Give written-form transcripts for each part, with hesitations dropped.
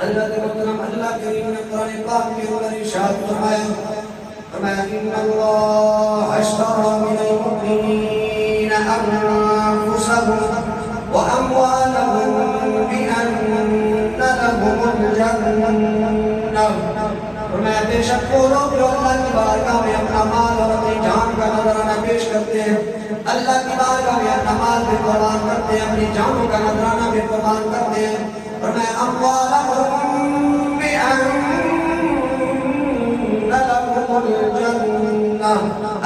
حضرت محترم اللہ کریم نے قرآن پاک کے اندر ارشاد فرمایا ان اللہ اشترى من المؤمنین انفسهم واموالهم بان لهم الجنہ. فرمایا بے شک وہ لوگ جو اللہ کی بارگاہ میں اپنا مال اور اپنی جان کا نذرانہ پیش کرتے ہیں، اللہ کی بارگاہ میں اپنا مال بھی قربان کرتے ہیں، اپنی جانوں کا نذرانہ بھی قربان کرتے ہیں. فرمایا اموالهم بأن لهم الجنہ،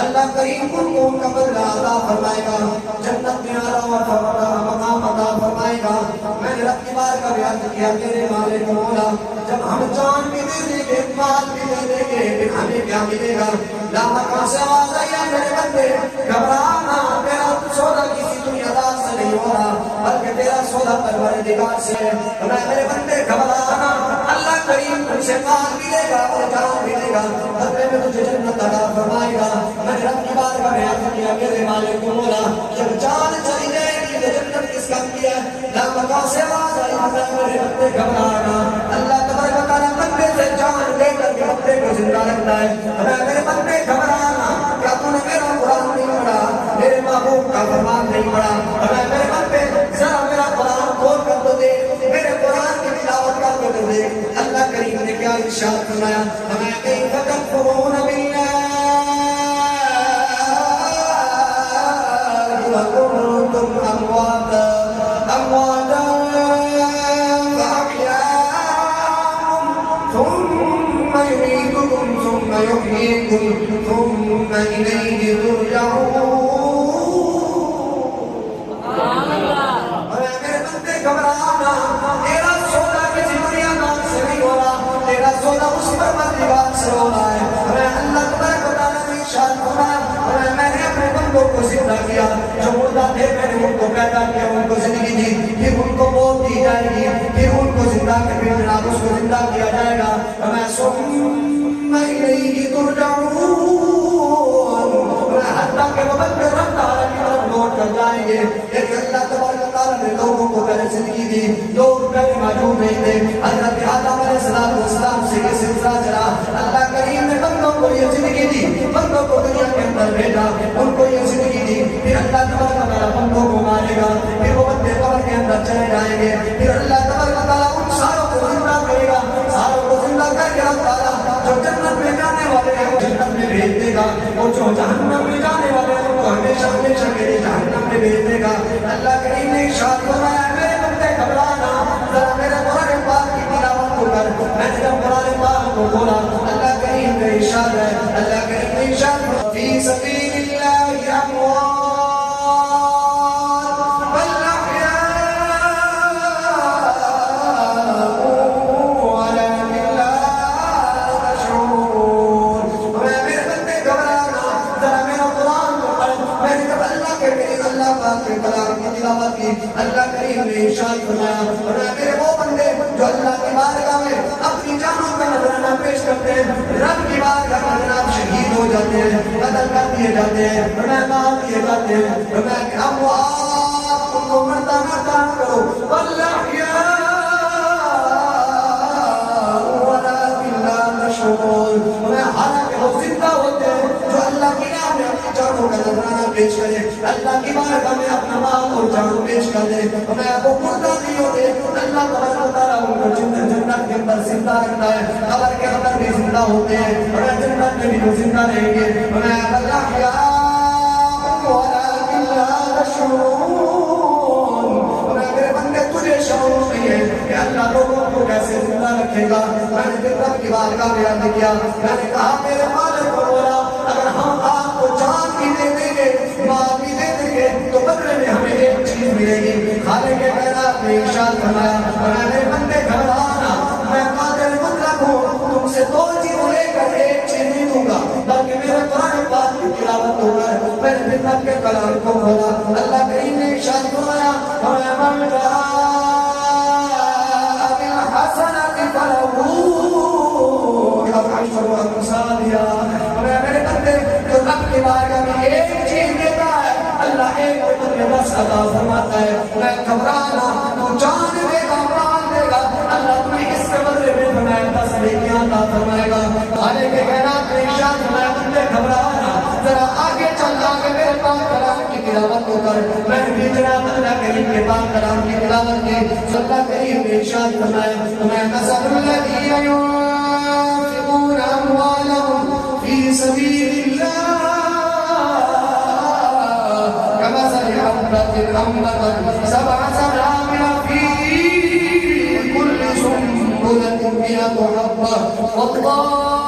اللہ کریم ان کو ان کا بدلہ عطا فرمائے گا، جنت میں اعلیٰ مقام عطا فرمائے گا. میں نے رب کی بارگاہ میں عرض کیا میرے مالک مولا جب ہم جان بھی دے دیں گے مال بھی دے دیں گے پھر ہمیں کیا ملے گا؟ لا مکان سے آواز آئی ہے میرے بندے گھبرانا، تیرا سودا کسی دنیا دار سے نہیں ہو رہا بلکہ تیرا سودا پروردگار سے ہے. میرے بندے گھبرانا، اللہ کریم تم سے مال ملے گا اور جان ملے گا، بدلے میں تجھے جنت عطا فرمائے گا. میں نے رب کی بارگاہ میں عرض کیا میرے مالک مولا جب جان چلی جائے گی تو جنت کس کام کیا ہے؟ لا مکان سے آواز آئی ہے میرے بندے گھبرانا، اللہ تبارک و تعالیٰ بندے سے جان لے کر کے بندے کو زندہ رکھتا ہے. میرے بندے گھبرانا، کیا تو نے میرا قرآن نہیں پڑھا، میرے محبوب کا فرمان نہیں پڑھا؟ میرے بندے ذرا میرا قرآن کھول کر تو دے، میرے قرآن کی تلاوت کر کے تو دے. اللہ کریم نے کیا ارشاد فرمایا کیف تکفرون باللہ وکنتم امواتا ثم يميتكم ثم يحييكم ثم إليه ترجعون. میرے بندے گھبرانا، تیرا سودا کسی دنیا دار سے نہیں ہو رہا، تیرا سودا اس پروردگار سے ہو رہا ہے. اللہ تبارک و تعالیٰ نے ارشاد فرمایا میں نے اپنے بندوں کو زندہ کیا، جو مردہ تھے میں نے ان کو پیدا کیا، ان کو زندگی دی، پھر ان کو موت دی جائے گی، پھر ان کو زندہ کر کے جناب اس کو زندہ کیا جائے گا. میں ثم إليه ترجعون، حتیٰ کہ وہ بندے رب تعالیٰ کی طرف لوٹ کر جائیں گے. لیکن اللہ تبارک و تعالیٰ نے لوگوں کو پہلے زندگی دی، لوگ پہلے موجود نہیں تھے. حضرت آدم علیہ السلام سے یہ سلسلہ چلا، اللہ کریم نے بندوں کو یہ زندگی دی، بندوں کو دنیا کے اندر بھیجا، ان کو یہ زندگی دی. پھر اللہ تبارک و تعالیٰ بندوں کو مارے گا، پھر وہ بندے قبر کے اندر چلے جائیں گے. پھر اللہ تبارک و تعالیٰ ان ساروں کو زندہ کرے گا، ساروں کو زندہ کر کے اللہ تعالیٰ جو جنت میں جانے والے ہیں وہ جنت میں بھیج دے گا، اور جو جہنم میں جانے والے ہیں ان کو ہمیشہ ہمیشہ کے لیے جہنم میں بھیج دے گا. اللہ کریم نے ارشاد فرمایا میرے بندے گھبرانا، ذرا میرے قرآن پاک کی تلاوت کو کر. میں نے جب قرآن پاک کو کھولا اللہ کریم کا ارشاد ہے، اللہ کریم نے ارشاد فی سبیل اللہ اموات بل احیاء ولکن لا تشعرون. میرے بندے گھبرانا، ذرا میرا قرآن کو پڑھ. میں نے جب اللہ کے اللہ پاک کے کلام کی تلاوت کی اللہ کریم نے ارشاد فرمایا میرے وہ بندے جو اللہ کی بارگاہ میں اپنی جانوں کا نذرانہ پیش کرتے ہیں، رب کی بارگاہ میں جناب شہید ہو جاتے ہیں، قتل کر دیے جاتے ہیں، مار دیے جاتے ہیں. کہ اموات ان کو مردہ مردہ کرو ولکن لا تشعرون. حالانکہ وہ زندہ ہوتے ہیں جو اللہ کی راہ میں اپنی جانوں کا نذرانہ پیش کرے، اللہ کی بارگاہ میں اپنا مال اور جان پیش کر دے. وہ مردہ نہیں ہوتے، اللہ تبارک و تعالیٰ ان کو جنت کے اندر زندہ رکھتا ہے، قبر کے اندر بھی زندہ ہوتے ہیں، جنت میں بھی وہ زندہ رہیں گے. ولکن لا تشعرون. میرے بندے تجھے شعور نہیں ہے کہ اللہ لوگوں کو کیسے زندہ رکھے گا. میں نے جب رب کی بارگاہ میں عرض کیا، میں نے کہا میرے مالک کو بولا اگر ہم آپ کو جان بھی دے دیں گے مال بھی دے دیں گے تو بدلے میں ہمیں ایک چیز ملے گی. خالق کائنات نے ارشاد فرمایا میرے بندے گھبرانا، میں قادر مطلق ہوں، تم سے دو چیزیں لے کر ایک چیز نہیں دوں گا بلکہ میرے قرآن پاک کی تلاوت ہوگا. میں نے پھر رب کے کلام کو بولا اللہ کریم نے ارشاد فرمایا من جاء بالحسنۃ فلہ عشر امثالها. میرے بندے جو رب کی بارگاہ میں ایک چیز دیتا ہے اللہ ایک بدلے 10 عطا فرماتا ہے. میں گھبرانا، تو جان دے گا، مال دے گا، اللہ تمہیں اس کے بدلے فرمایا تسلیمیاں عطا فرمائے گا آنے کے کائنات میں ارشاد فرمایا بندے گھبرانا ذرا آگے چل آگے میرے پاک کلام کی تلاوت کو کر میں بھی جناب اللہ کریم کے پاک کلام کی تلاوت کی اللہ کریم نے ارشاد فرمایا میں مثل الذین ينفقون اموالهم في سبيل الله كمثل حبة أنبتت سبع سنابل في كل سنبلة مئة حبة والله